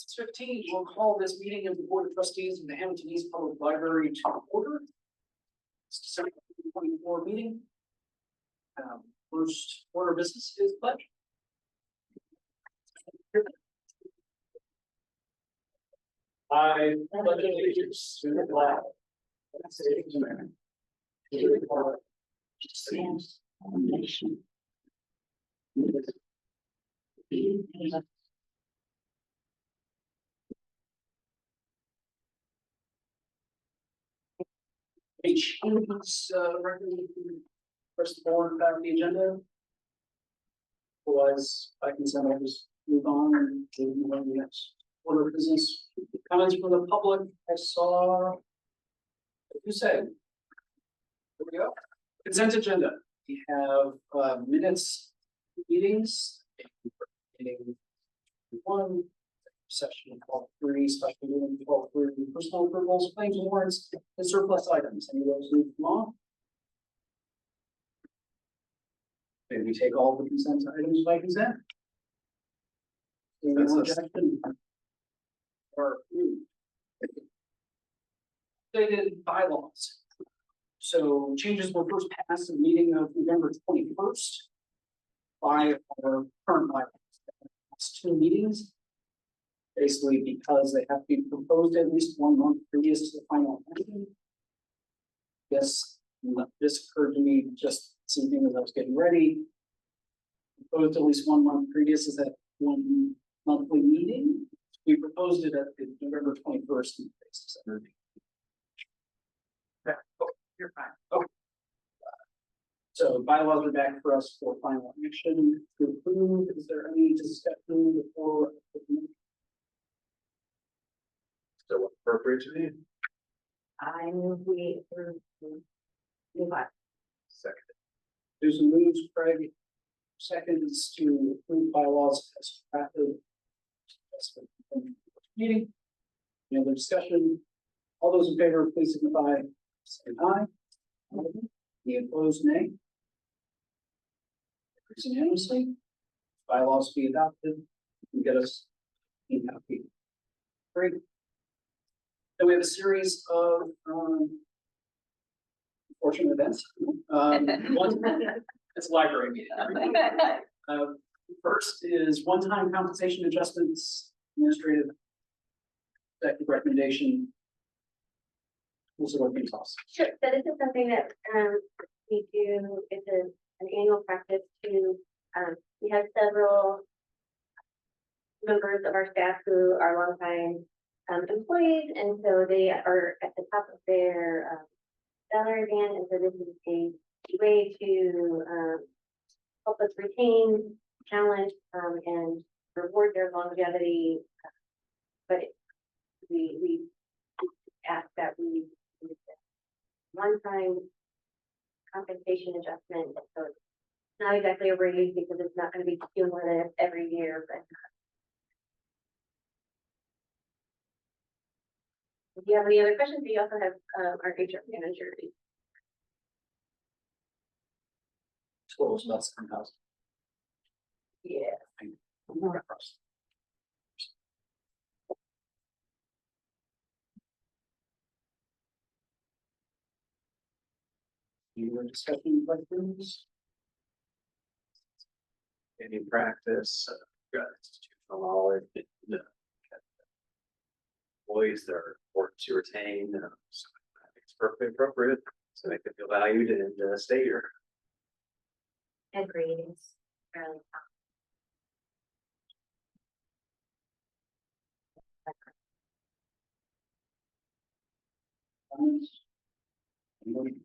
6:15, we'll call this meeting of the Board of Trustees of the Hamilton East Public Library to order. It's December 24 meeting. First order of business is pledge. I pledge allegiance to the flag of the States of America, to the republic which stands one nation, H. Recommendation first the board about the agenda. Otherwise, I can send I'll just move on and move on to the next order of business. Comments from the public. I saw. Who said? There we go. Consent agenda. We have minutes, meetings, meeting 1, session 12.3, special meeting 12.3, personal approvals, claims and warrants, and surplus items. Any of those need to come on? Maybe we take all the consent items by consent. That's objection. Or updated bylaws. So changes were first passed in the meeting of November 21st by our current bylaws. Last 2 meetings. Basically, because they have to be proposed at least 1 month previous to the final action. Yes, this occurred to me just this evening as I was getting ready. Proposed at least 1 month previous is that 1 monthly meeting. We proposed it at the November 21st basis. Okay. Oh, you're fine. Okay. So bylaws are back for us for final action to approve. Is there any discussion before? So appropriate to me. I move we approve. Second. Susan moves, Craig seconds to approve bylaws as drafted. Meeting. Any other discussion? All those in favor, please signify by saying aye. Any opposed, nay. Agrees unanimously. Bylaws be adopted. And get us in copy. Great. Then we have a series of unfortunate events. One, it's a library meeting. First is one-time compensation adjustments, administrative executive recommendation. Also what things also. Sure, so this is something that we do, it's an annual practice to, we have several members of our staff who are longtime employees, and so they are at the top of their salary band, and so this is a way to help us retain talent and reward their longevity. But we ask that we one-time compensation adjustment. So it's not exactly a raise because it's not going to be cumulative every year, but if you have any other questions, we also have our HR manager. Totals about 7,000. Yeah. Any other discussion questions? Any practice, got institutional knowledge, employees that are important to retain. So I think it's perfectly appropriate so they can feel valued and stay here. Agreed. It's fairly Anybody?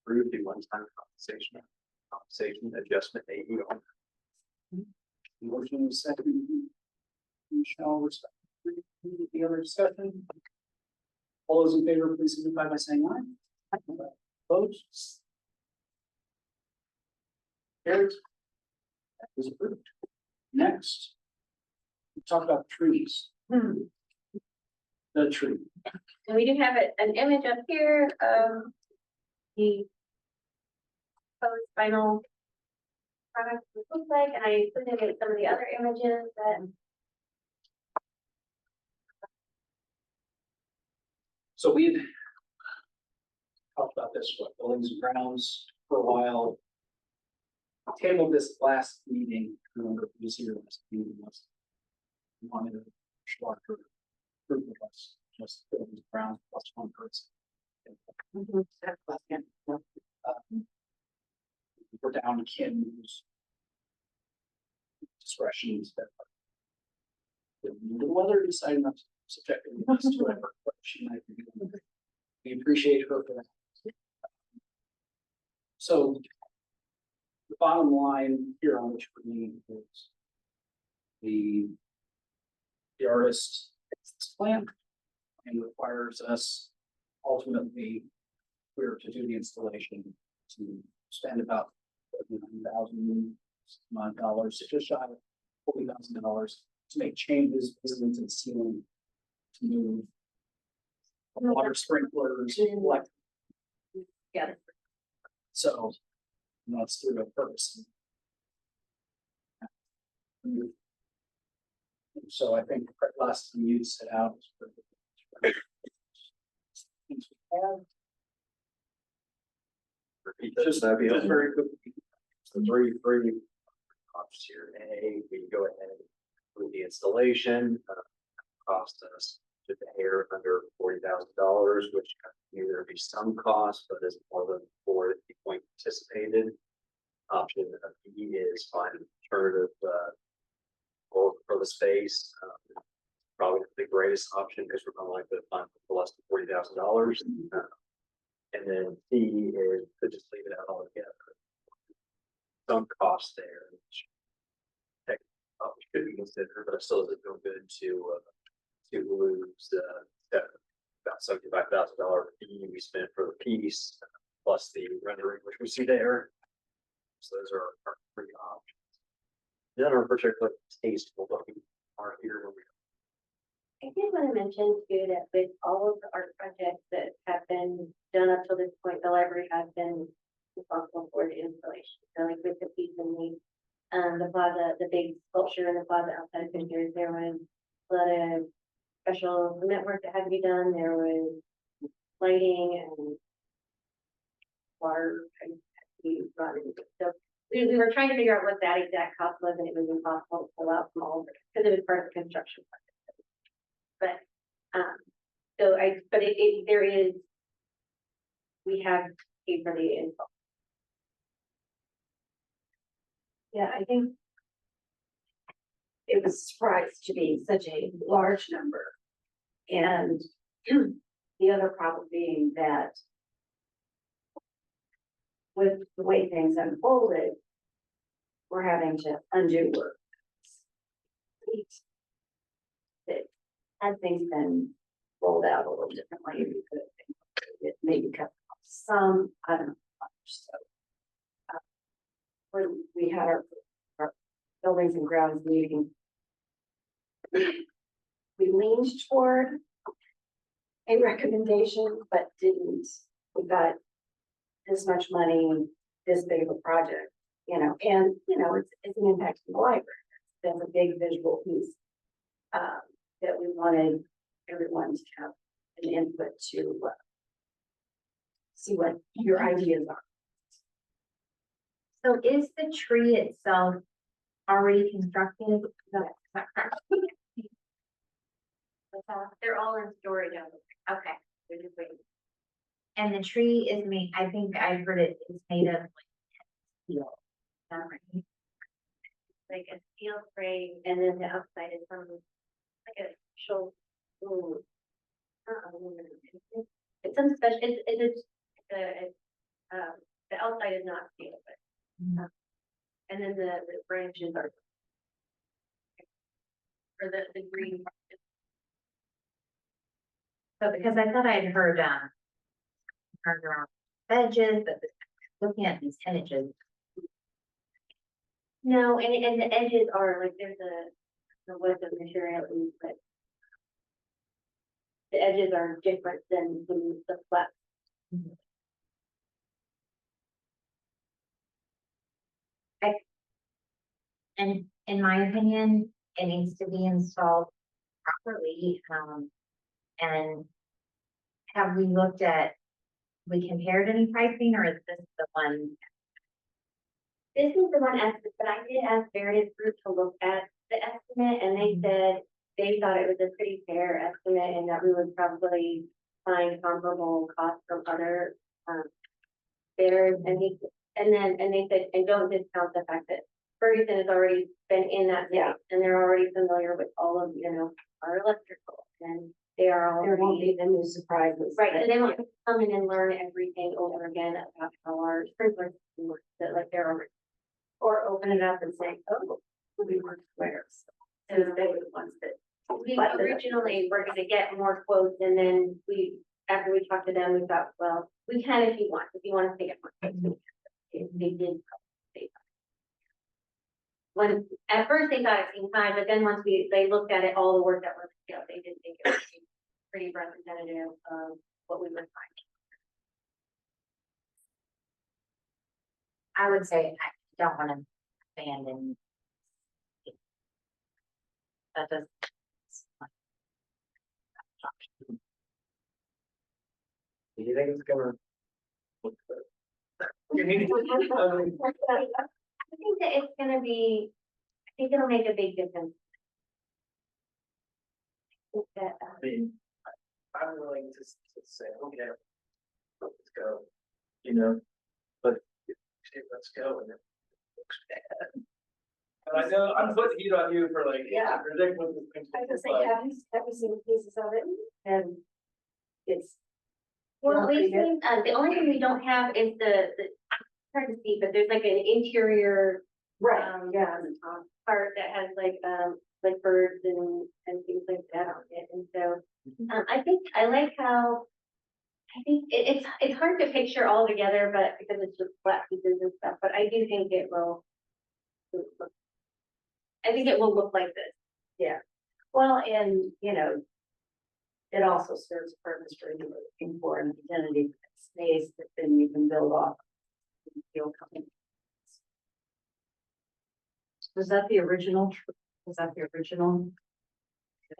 Approve the one-time compensation adjustment AEO. Motion second. Michelle, respectively. The other discussion? All those in favor, please signify by saying aye. Opposed? Carried. That is approved. Next, we talk about trees. The tree. And we do have an image up here of the post final product looks like, and I included some of the other images that So we had talked about this, with buildings and grounds for a while. I tabled this last meeting, I remember it was here last meeting, was wanted to larger group of us, just buildings and grounds plus one person. We're down to Kim's discretion instead. The weather decided not to subject us to whatever she might be doing. We appreciate her for that. So the bottom line here on which we need is the artist plan and requires us ultimately, if we were to do the installation, to spend about $9,000, just shy of $40,000 to make changes basically to the ceiling, to move water sprinklers, electric. Yeah. So that's through a purpose. So I think the last time you set out. Things we have. Repeat those, Just that'd be just very quickly. So three options here. A, we can go ahead with the installation, cost us to the hair under $40,000, which can either be some cost, but is more than for the point anticipated. Option B is find an alternative for the space. Probably the greatest option because we're going to like to find for less than $40,000. And then C is to just leave it out altogether. Some cost there, which probably could be considered, but it still doesn't feel good to lose about $75,000 fee we spent for the piece, plus the rendering which we see there. So those are our three options. None are particularly tasteful, but we are here when we. I did want to mention too that with all of the art projects that have been done up till this point, the library has been responsible for the installation. So like with the piece in the plaza, the big sculpture in the plaza outside of Fingers, there was a lot of special cement work that had to be done. There was lighting and water had to be brought in. So we were trying to figure out what that exact cost was, and it was impossible to pull out from all of it because it was part of the construction project. But so there is, we have paid for the install. Yeah, I think it was surprised to be such a large number. And the other problem being that with the way things unfolded, we're having to undo work. That had things been rolled out a little differently, we could have maybe cut off some, I don't know much. So when we had our buildings and grounds meeting, we leaned toward a recommendation, but didn't. We got this much money, this big of a project, and it's an impact on the library. That's a big visual piece that we wanted everyone to have an input to see what your ideas are. So is the tree itself already constructed? They're all in storage out there. Okay, They're just waiting. and the tree is made, I think I heard it is made of like steel. Is that right? Like a steel frame, and then the outside is some like a shoulder. It's some special. The outside is not steel, but and then the branches are or the green. So because I thought I had heard around edges, but looking at these images, No, and the edges are like there's what the material is, but the edges are different than the flat. and in my opinion, it needs to be installed properly. And have we looked at, we compared any pricing, or is this the one? This is the one estimate, but I did ask Meredith Group to look at the estimate, and they said they thought it was a pretty fair estimate, and that we would probably find comparable costs from other, bidders, and they said, and don't discount the fact that Ferguson has already been in that Yeah. space, and they're already familiar with all of, our electrical, and they are There won't already. be any surprises. Right, but- so they want to come in and learn everything over again about how our sprinklers work, that like they're already. Or open it up and say, oh, we work square. And they were the ones that. We But the- originally were gonna get more quotes, and then after we talked to them, we thought, well, we can if you want us to get more quotes. They did. When, at first they thought it seemed high, but then once they looked at it, all the work that was, they did think it was pretty representative of what we would find. I would say I don't want to abandon. That does. Do you think it's gonna? look good? I think that it's gonna be, I think it'll make a big difference. I think that, I mean, I'm willing to say, okay, let's go, but say, let's go, and it looks bad. And I know, I'm putting heat on you for like, Yeah. ridiculous things. I just say, have you seen pieces of it? And it's. well, pretty we good. think, the only thing we don't have is the, hard to see, but there's like an interior, Yeah. part that has like birds and things like that on it, and so, I think, I like how, I think it's hard to picture all together, but because it's just flat pieces and stuff, but I do think it will. I think it will look like this. Well, and, it also serves a purpose for you looking for an identity space that then you can build off. Feel comfortable. Was that the original? Was that the original?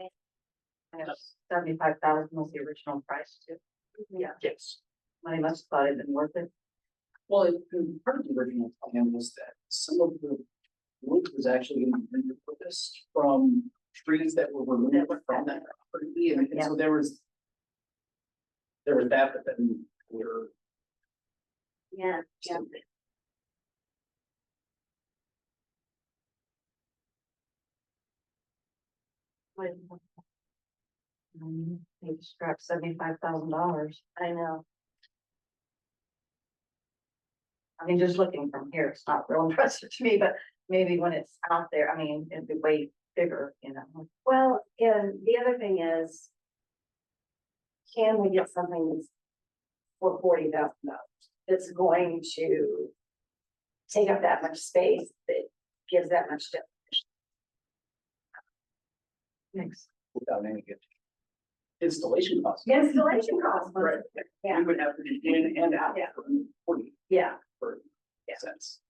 I know 75,000 was the original price too. Yeah, Yes. I must have thought it'd been worth it. Well, part of the original plan was that some of the wood was actually going to be repurposed from trees that were removed from that property, and so there was that, but then we're. Yeah. They scrapped $75,000. I know. I mean, just looking from here, it's not real impressive to me, but maybe when it's out there, I mean, it'd be way bigger, Well, and the other thing is, can we get something that's for $40,000? That's going to take up that much space, that gives that much definition. Thanks. Without any good installation costs. Installation costs. Right. Yeah. We would have to be in and out Yeah. for 40 Yeah, for Yeah. cents.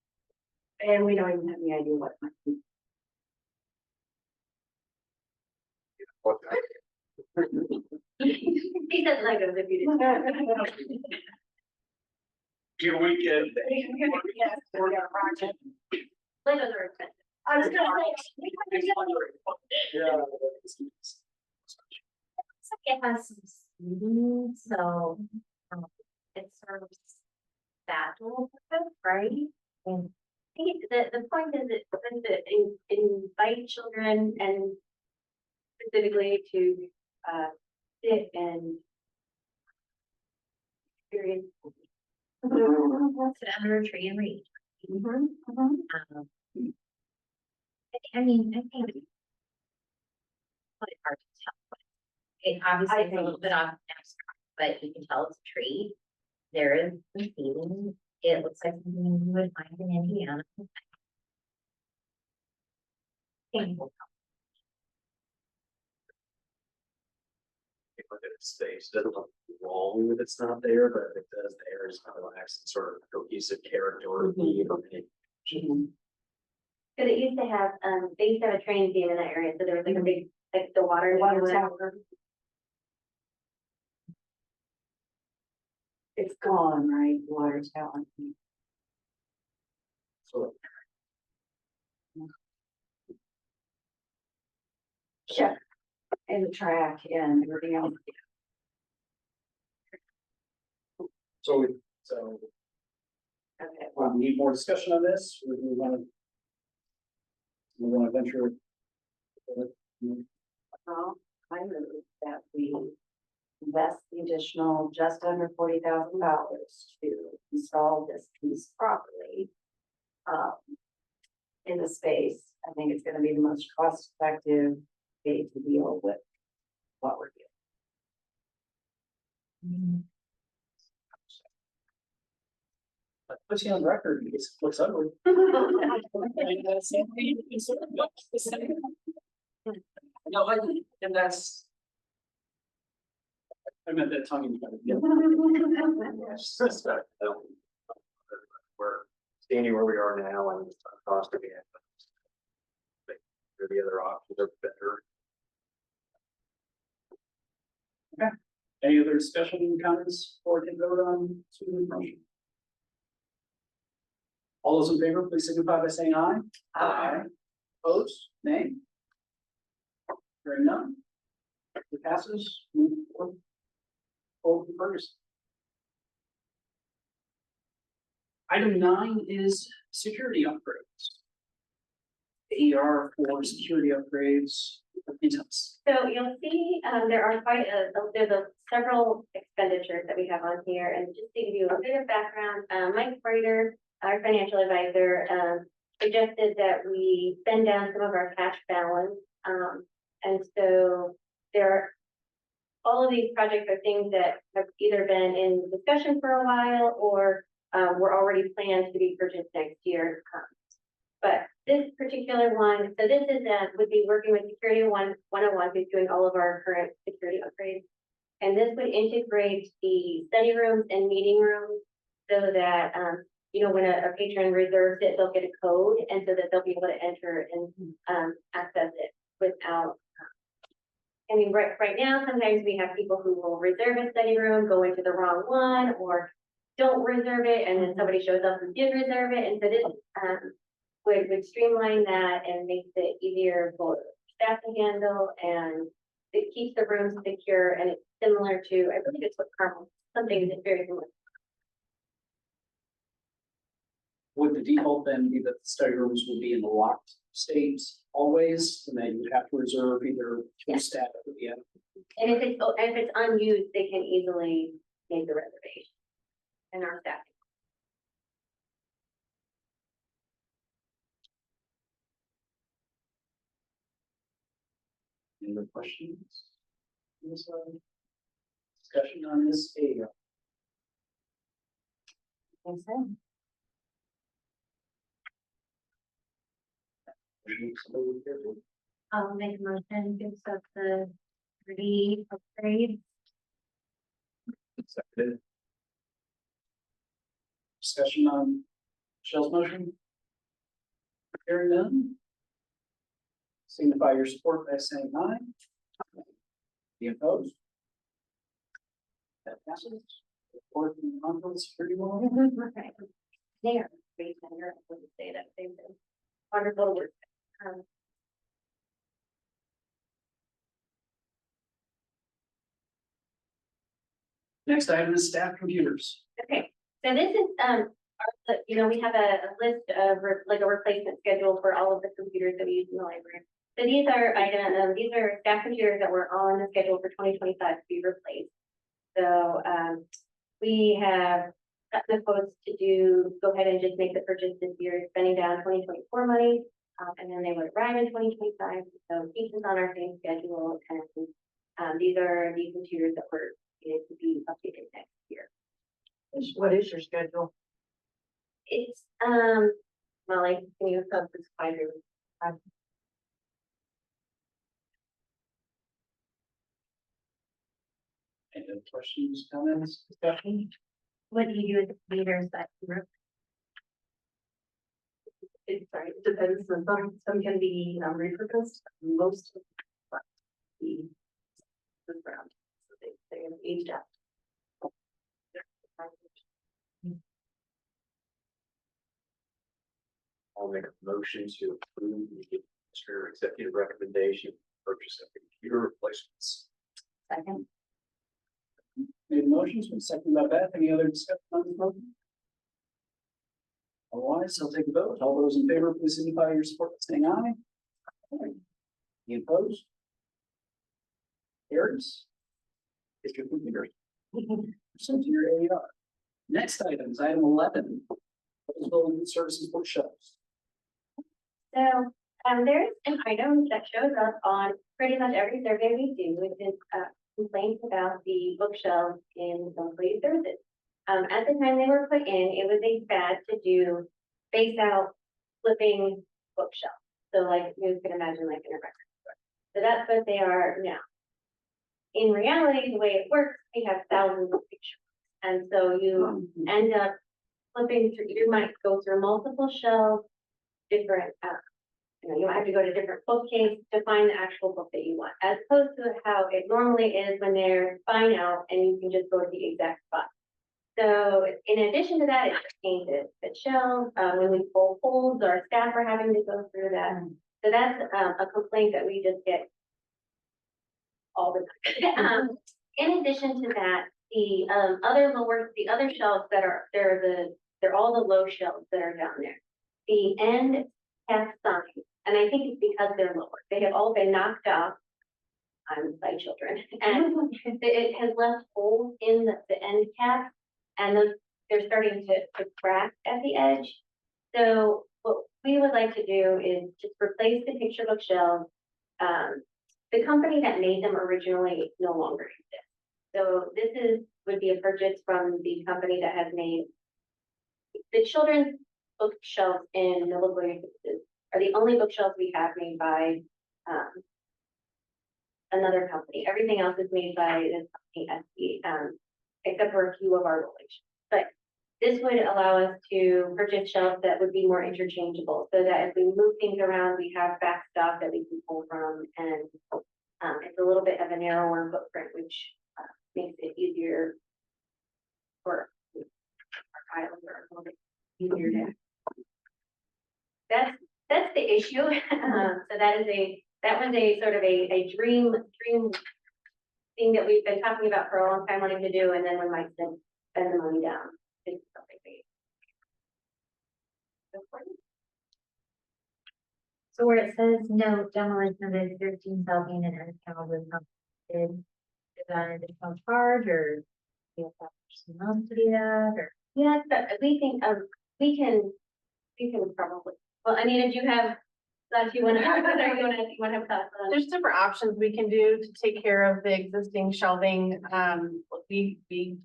and we don't even have any idea what. It might be. What- He said Legos if you didn't. Your weekend. Yes, we're gonna project. Legos are expensive. I was gonna say. Yeah. It has some seating, so, it serves that little purpose, right? And I think the point is it's supposed to invite children and specifically to, sit and experience. sit under a tree and read. I mean, I think. It's really hard to tell. It obviously is a little bit off, but you can tell it's a tree. There is some seating. It looks like something you would find in Indiana. Thank you. Look at its space, doesn't look wrong that it's not there, but it does there is kind of lacks some sort of cohesive character or theme or anything. Cause it used to have, they used to have a train team in that area, so there was like a big, like the water. Water tower. It's gone, right? Water tower. So Yeah. And the track and everything else. So, Okay. we need more discussion on this, or do we wanna venture? Well, I move that we invest the additional just under $40,000 to install this piece properly. In the space, I think it's gonna be the most cost effective way to deal with what we're doing. Puts you on record, in case it looks ugly. No, and that's. I meant that tongue in cheek. Yeah. we're standing where we are now and it's not cost to be. The other options are better. Any other discussion, comments, or can vote on to the motion? All those in favor, please signify by saying aye. Aye. Opposed, nay? Hearing none. It passes. Move forward. Vote for Ferguson. Item 9 is security upgrades. AR for security upgrades. Details. So you'll see, there are there's several expenditures that we have on here, and just to give you a bit of background, Mike Prater, our financial advisor, suggested that we spend down some of our cash balance. And so all of these projects are things that have either been in discussion for a while or were already planned to be purchased next year. But this particular one, so this is, would be working with Security 101, who's doing all of our current security upgrades. And this would integrate the study rooms and meeting rooms so that, when a patron reserves it, they'll get a code, and so that they'll be able to enter and access it without. Right now, sometimes we have people who will reserve a study room, go into the wrong one, or don't reserve it, and then somebody shows up who did reserve it, and so this would streamline that and makes it easier for staff to handle, and it keeps the rooms secure, and it's similar to, I believe it's what Carmel, something that's very similar. Would the default then be that the study rooms will be in the locked state always, and then you have to reserve either two staff at the end? And if it's unused, they can easily make the reservation. And our staff. Any other questions? Discussion on this AR. Thanks, Sam. I'll make a motion to accept the 3 upgrades. Seconded. Discussion on Michelle's motion? Hearing none. Signify your support by saying aye. Any opposed? That passes. Report from the conference security one. Right. There, based on your, I would say that same thing. Wonderful work. Next item is staff computers. Okay, so this is, we have a list of a replacement schedule for all of the computers that we use in the library. So these are staff computers that were on the schedule for 2025 to be replaced. So, we have gotten the quotes to go ahead and just make the purchase this year, spending down 2024 money. And then they would arrive in 2025. So each is on our same schedule, and these are the computers that were needed to be updated next year. What is your schedule? It's, Molly, can you help this find your? Any other questions, comments, discussion? What do you do with the computers that you wrote? It depends on some can be repurposed, most of the ground. So they have aged out. I'll make a motion to approve the administrator executive recommendation, purchase of computer replacements. Second. Made motions, been seconded by Beth. Any other discussion on this motion? Otherwise, I'll take a vote. All those in favor, please signify your support by saying aye. Any opposed? Carries. Get your computers. Sent to your AR. Next item is item 11. Proposed Building and Services bookshelves. So, there's an item that shows up on pretty much every survey we do, which is, complaints about the bookshelves in the employee services. At the time they were put in, it was a fad to do space out flipping bookshelves. So like you can imagine like in a record store. So that's what they are now. In reality, the way it works, we have thousands of pictures. And so you end up flipping through, you might go through multiple shelves, different, you might have to go to different bookcases to find the actual book that you want, as opposed to how it normally is when they're spine out and you can just go to the exact spot. So in addition to that, it changes the shelves. When we pull holds, our staff are having to go through that. So that's a complaint that we just get all the time. In addition to that, the other shelves that are, they're all the low shelves that are down there. The end cap signs, and I think it's because they're lower. They have all been knocked off. I'm by children, and it has left holes in the end cap, and they're starting to crack at the edge. So what we would like to do is just replace the picture book shelves. The company that made them originally no longer exists. So this would be a purchase from the company that has made the children's bookshelves in the local areas are the only bookshelves we have made by another company. Everything else is made by this company, except for a few of our relations. But this would allow us to purchase shelves that would be more interchangeable, so that if we move things around, we have backstop that we can pull from, and it's a little bit of a narrower footprint, which makes it easier for our files are a little bit easier to. That's the issue. So that was a sort of a dream thing that we've been talking about for a long time, wanting to do, and then when Mike spend the money down, it's something big. So where it says no demolition of existing building and unaccountable is completed, is that an additional charge, or do you have someone else to do that, or? Yeah, but we think we can probably. Well, I mean, if you have thoughts you want to, you want to have thoughts on. There's different options we can do to take care of the existing shelving. We can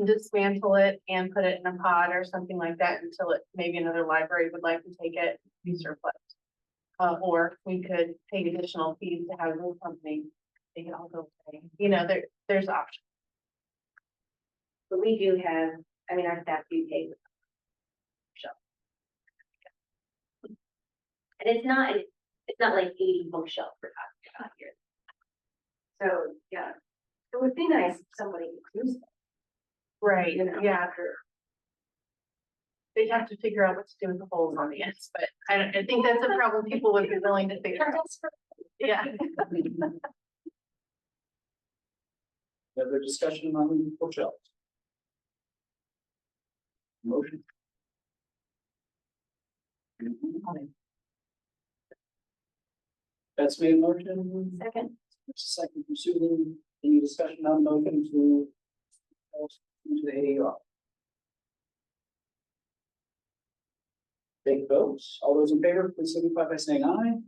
dismantle it and put it in a pod or something like that until maybe another library would like to take it, be surplus. Or we could pay additional fees to have this company take it all go away. There's options. But we do have, our staff do take shelf. And it's not like 80 bookshelves we're talking about here. So, yeah, it would be nice if somebody could use them. Right, know. yeah. They'd have to figure out what to do with the holes on the ends, but I think that's a problem people would be willing to figure out. Yeah. Other discussion on bookshelves? Motion. That's made a motion. Second. Second from Susan. Any discussion on the motion to the AER? Take votes. All those in favor, please signify by saying aye.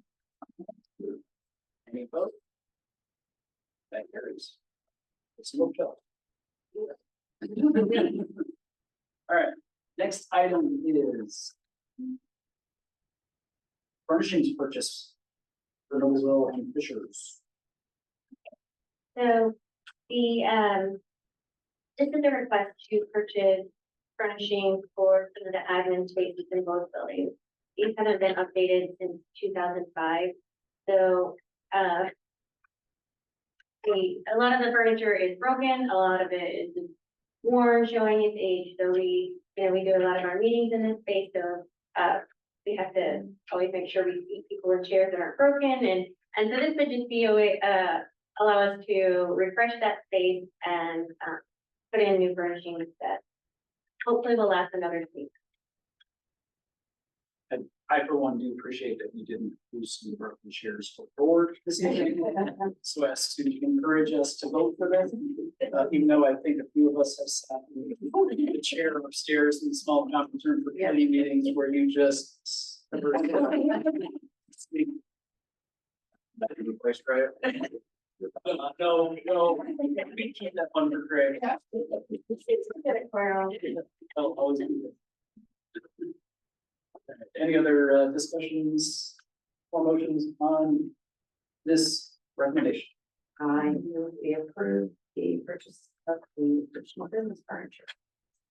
Any opposed? That carries. It's no job. All right, next item is furnishings purchase for Noblesville and Fishers. So this is a request to purchase furnishing for some of the admin spaces in both buildings. These haven't been updated since 2005. So a lot of the furniture is broken, a lot of it is worn, showing its age. So we do a lot of our meetings in this space. So we have to always make sure we keep people in chairs that aren't broken, and so this would just be a way, allow us to refresh that space and, put in new furnishings that hopefully will last another week. And I, for one, do appreciate that you didn't use some broken chairs for board this evening. So as to encourage us to vote for this, even though I think a few of us have sat in the chair upstairs in the small conference room for committee meetings where you just. That would be place, right? No, we keep that one for Greg. I'll always do that. Any other discussions or motions on this recommendation? I move we approve the purchase of the personal business furniture.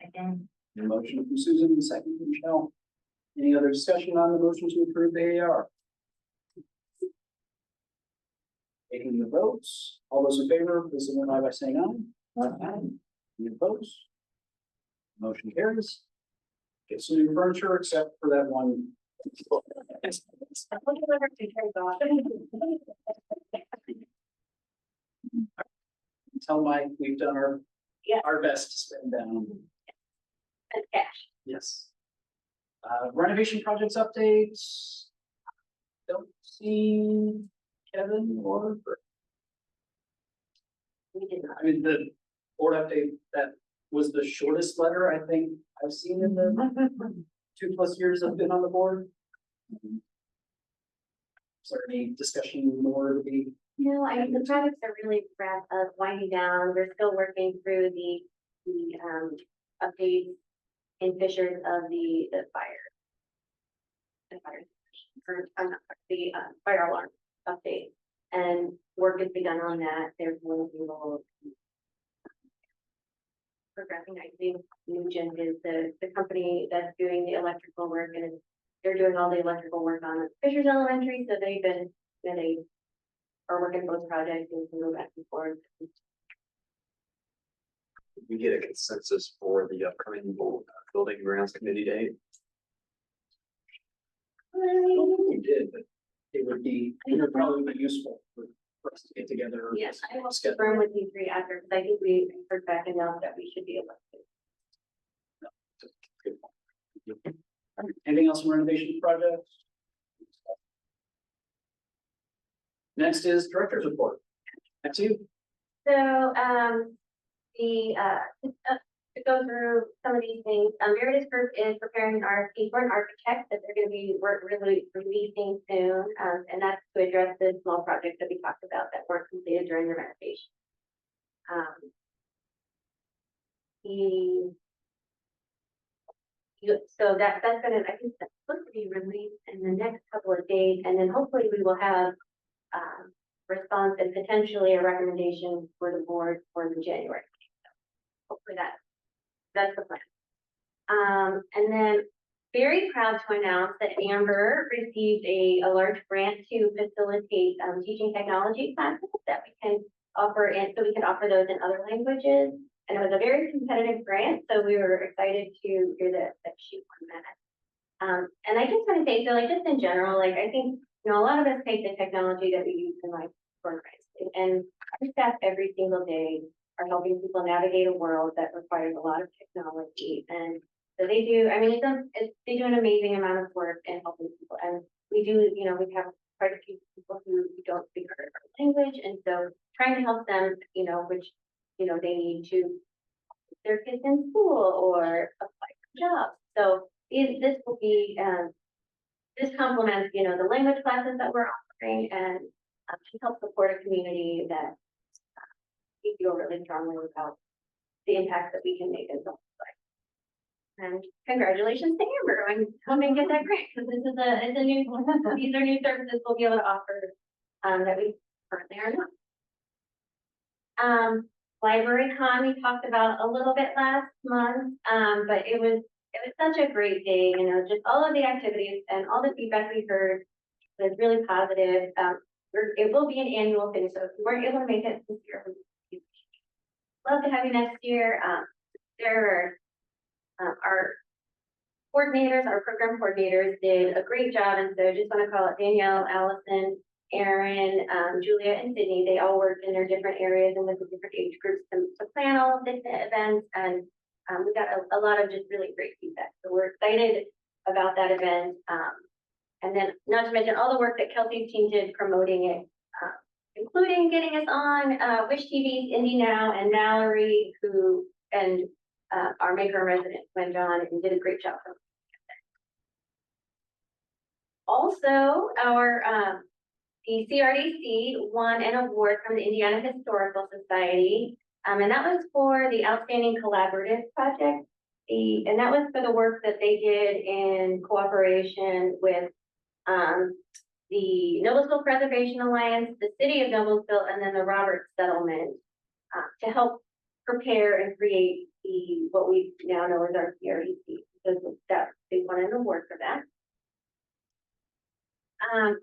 Again, A motion from Susan and second from Michelle. Any other discussion on the motion to approve the AR? Taking the votes, all those in favor, please signify by saying aye. Aye. Any opposed? Motion carries. Get some new furniture except for that one. Tell Mike we've done Yeah. our best to spend down. And cash. Yes. Renovation projects updates. Don't see Kevin or, We did not. I mean, the board update, that was the shortest letter I think I've seen in the 2+ years I've been on the board. Is there any discussion more to be? No, I mean, the projects are really winding down. We're still working through the updates in Fishers of the fire. The fire, or, not fire, the fire alarm update. And work has begun on that. There's one little progressing nicely. Nugent is the company that's doing the electrical work, and they're doing all the electrical work on Fishers Elementary, so they are working both projects and can go back and forth. We get a consensus for the upcoming building grounds committee date. We did, but it would probably be useful for us to get together. Yes, I will Schedule. confirm with you three after, because I think we heard back enough that we should be able to. Good point. All right, anything else on renovation projects? Next is director's report. Back to you. So, to go through some of these things, Meredith's group is preparing an RFP for an architect that they're going to be really releasing soon, and that's to address the small projects that we talked about that weren't completed during the renovation. So that's gonna, I think that's supposed to be released in the next couple of days, and then hopefully we will have response and potentially a recommendation for the board for the January. Hopefully that's the plan. And then very proud to announce that Amber received a large grant to facilitate teaching technology classes that we can offer, and so we can offer those in other languages. And it was a very competitive grant, so we were excited to hear that she won that. And I just want to say, so like just in general, like I think, you know, a lot of us take the technology that we use in like for granted, and our staff every single day are helping people navigate a world that requires a lot of technology. And so they do, I mean, they do an amazing amount of work in helping people. And we do, you know, we have quite a few people who don't speak our language. And so trying to help them, you know, which, you know, they need to put their kids in school or apply for jobs. So this will be, this complements, you know, the language classes that we're offering, and to help support a community that we feel really strongly about the impact that we can make in someone's life. And congratulations to Amber on coming get that grant, because this is it's a new, these are new services we'll be able to offer that we currently are not. Library Con we talked about a little bit last month, but it was such a great day, you know, just all of the activities and all the feedback we heard was really positive. It will be an annual thing, so if you weren't able to make it this year, we'd love to have you next year. There are coordinators, our program coordinators did a great job, and so just want to call out Danielle, Allison, Erin, Julia, and Sydney. They all worked in their different areas and with the different age groups to plan all of this events, and we got a lot of just really great feedback. So we're excited about that event. And then not to mention all the work that Kelsey's team did promoting it, including getting us on Wish TV's Indie Now, and Mallory, and our Maker resident went on and did a great job. Also, the CRDC won an award from the Indiana Historical Society, and that was for the Outstanding Collaborative Project. And that was for the work that they did in cooperation with the Noblesville Preservation Alliance, the City of Noblesville, and then the Roberts Settlement to help prepare and create what we now know as our CRDC. So that they won an award for that.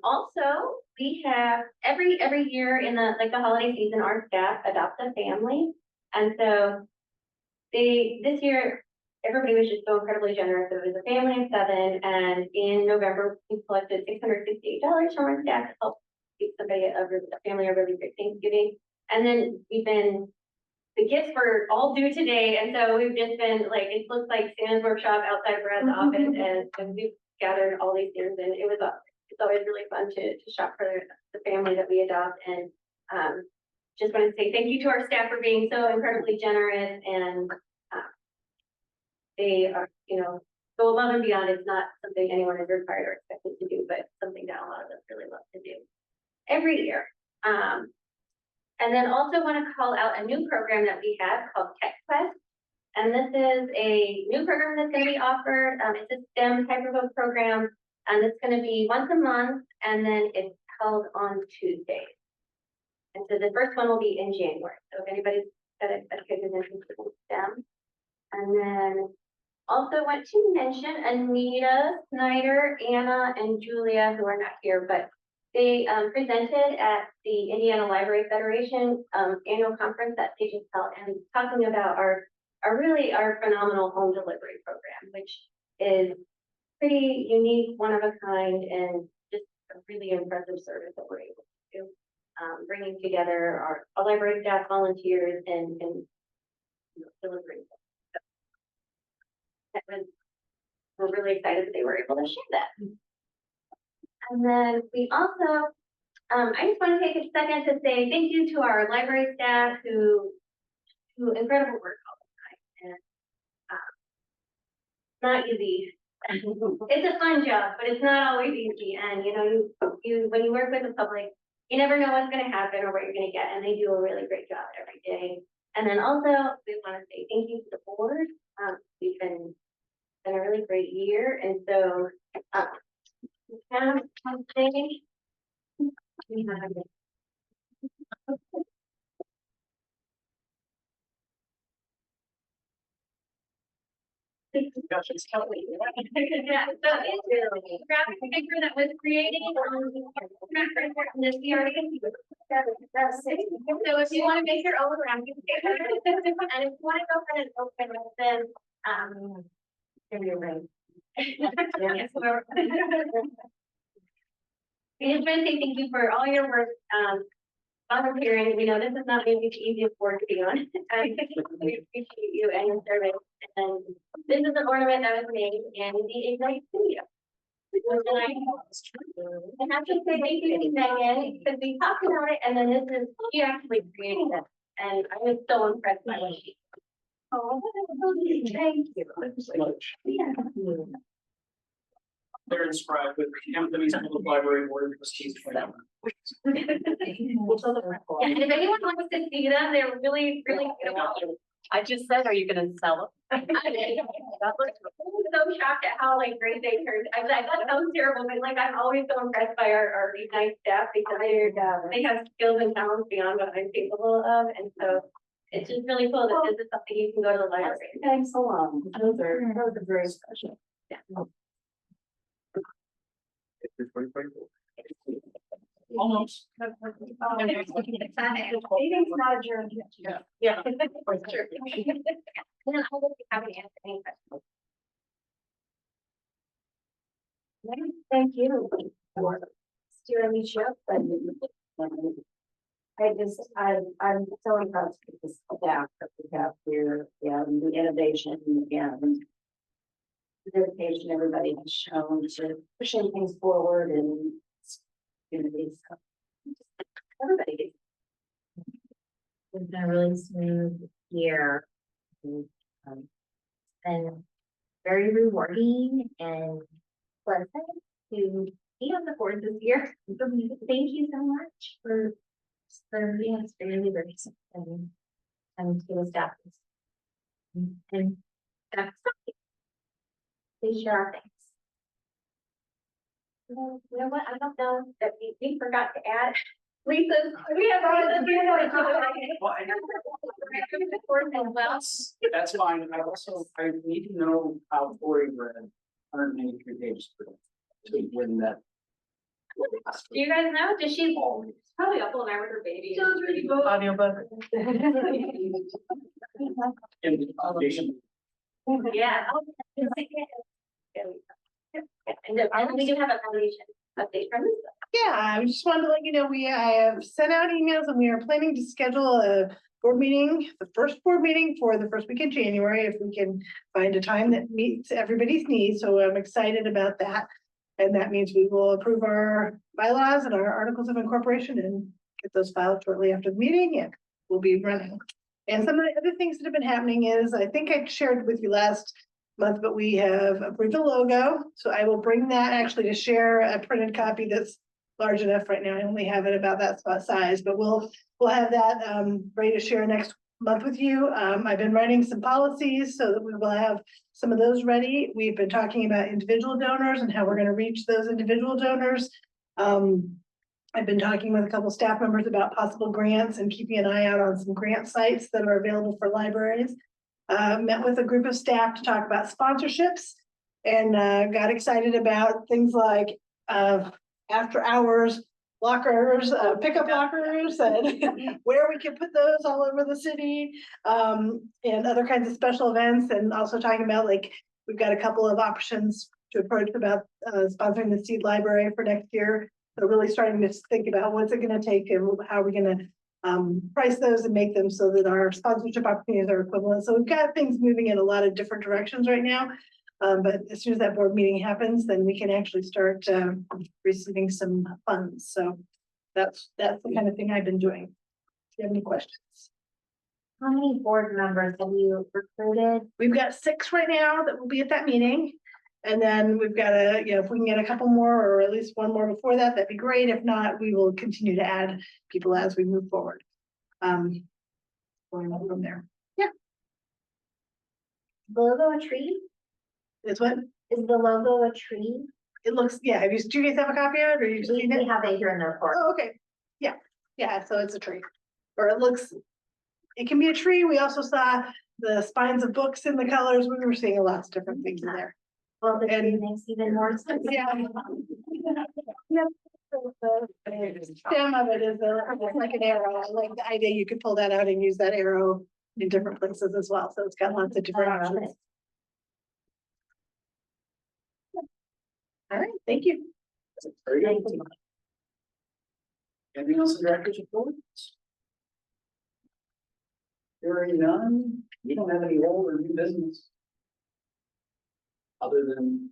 Also, we have every year in the holiday season, our staff adopt a family, and so this year everybody was just so incredibly generous. It was a family of 7, and in November we collected $668 from our staff to help give somebody a family a really great Thanksgiving. And then the gifts were all due today, and so we've just been like, it looks like Santa's workshop outside Brad's office, and we've gathered all these things, and it's always really fun to shop for the family that we adopt. And just want to say thank you to our staff for being so incredibly generous, and they are, go above and beyond. It's not something anyone is required or expected to do, but something that a lot of us really love to do every year. And then also want to call out a new program that we have called Tech Quest. And this is a new program that's going to be offered. It's a STEM type of a program, and it's going to be once a month, and then it's held on Tuesdays. And so the first one will be in January. So if anybody's got a kid who's interested in STEM. And then also want to mention Anita, Snyder, Anna, and Julia, who are not here, but they presented at the Indiana Library Federation annual conference that they just held, and talking about our phenomenal home delivery program, which is pretty unique, one of a kind, and just a really impressive service that we're able to do. Bringing together our library staff, volunteers, and delivering. We're really excited that they were able to share that. And then we also, I just want to take a second to say thank you to our library staff who do incredible work all the time. And not easy. It's a fun job, but it's not always easy. And when you work with the public, you never know what's going to happen or what you're going to get, and they do a really great job every day. And then also, we want to say thank you to the board. We've been a really great year, and so we have something. We have Yeah, so it's a graphic figure that was created on the CRD. So if you want to make your own graphic figure, and if you want to go ahead and open it, then give me a ring. Yes, we just want to say thank you for all your work, volunteering. We know this is not maybe the easiest board to be on. We appreciate you and your service. And this is an ornament that was made in the Ignite studio. And I have to say thank you to Megan, because we talked about it, and then she actually created it. And I was so impressed by what she did. Oh, thank you. Thank you so much. Yeah. They're inscribed with the Hampton East Public Library Board of Trustees. Yeah, and if anyone wants to see them, they're really, really beautiful. I just said, are you gonna sell them? I was so shocked at how great they turned. I thought that was terrible, but I'm always so impressed by our Ignite staff, because they have skills and talents beyond what I'm capable of, and so it's just really cool that this is something you can go to the library. Thanks a lot. Those are very special. Yeah. It's 2024. Almost. Meeting's not adjourned yet. Yeah. For sure. And I will be happy to answer any questions. Thank you for steering me ship and I'm so impressed with this staff that we have here and the innovation and the dedication everybody has shown to pushing things forward and communities. Everybody. It's been a really smooth year. And, and very rewarding and pleasant to be on the board this year. So thank you so much for being extremely very and to the staff. And that's please share our thanks. You know what, I don't know that we forgot to add Lisa's, we have Lisa's. That's fine. I need to know how Tori read 183 pages per day to win that. Do you guys know, does she? Probably up all night with her baby. Audiobook. In the foundation. Yeah. And we do have a foundation update from Lisa. Yeah, I just wanted to let you know, I have sent out emails and we are planning to schedule a board meeting, the first board meeting for the first week in January, if we can find a time that meets everybody's needs. So I'm excited about that. And that means we will approve our bylaws and our articles of incorporation and get those filed shortly after the meeting, and we'll be running. And some of the other things that have been happening is, I think I shared with you last month, but we have approved a logo. So I will bring that actually to share a printed copy that's large enough right now. I only have it about that size, but we'll have that ready to share next month with you. I've been writing some policies so that we will have some of those ready. We've been talking about individual donors and how we're going to reach those individual donors. I've been talking with a couple staff members about possible grants and keeping an eye out on some grant sites that are available for libraries. Met with a group of staff to talk about sponsorships and got excited about things like after hours lockers, pickup lockers, and where we can put those all over the city, and other kinds of special events. And also talking about, like, we've got a couple of options to approach about sponsoring the Seed Library for next year. So really starting to think about what's it going to take and how we're going to price those and make them so that our sponsorship opportunities are equivalent. So we've got things moving in a lot of different directions right now. But as soon as that board meeting happens, then we can actually start receiving some funds. So that's the kind of thing I've been doing. Do you have any questions? How many board members have you recruited? We've got 6 right now that will be at that meeting. And then we've got if we can get a couple more or at least one more before that, that'd be great. If not, we will continue to add people as we move forward. Going on from there. Yeah. The logo a tree? It's what? Is the logo a tree? It looks, yeah. Do you guys have a copy of it, or you just seen it? We have it here in the report. Oh, okay. Yeah, so it's a tree. Or it can be a tree. We also saw the spines of books in the colors. We were seeing a lot of different things in there. Well, the tree And- makes even more sense. Yeah. Yep. The stem of it is like an arrow. I like the idea you could pull that out and use that arrow in different places as well. So it's got lots of different I love options. it. All right, thank you. Very good. Thank you. Anything else in director's reports? Hearing none, we don't have any old or new business. Other than.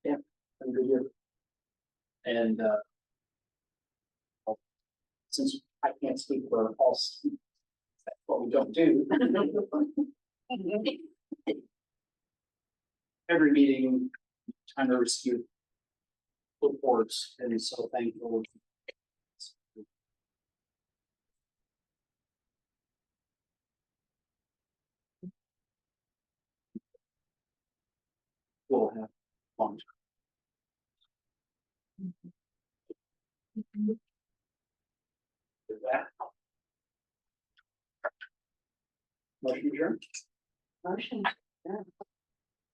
Yeah, been a good year. And since I can't speak for all, that's what we don't do. Every meeting, trying to receive reports, and so thankful. We'll have long term. With that. Motion adjourned. Motion. Yeah.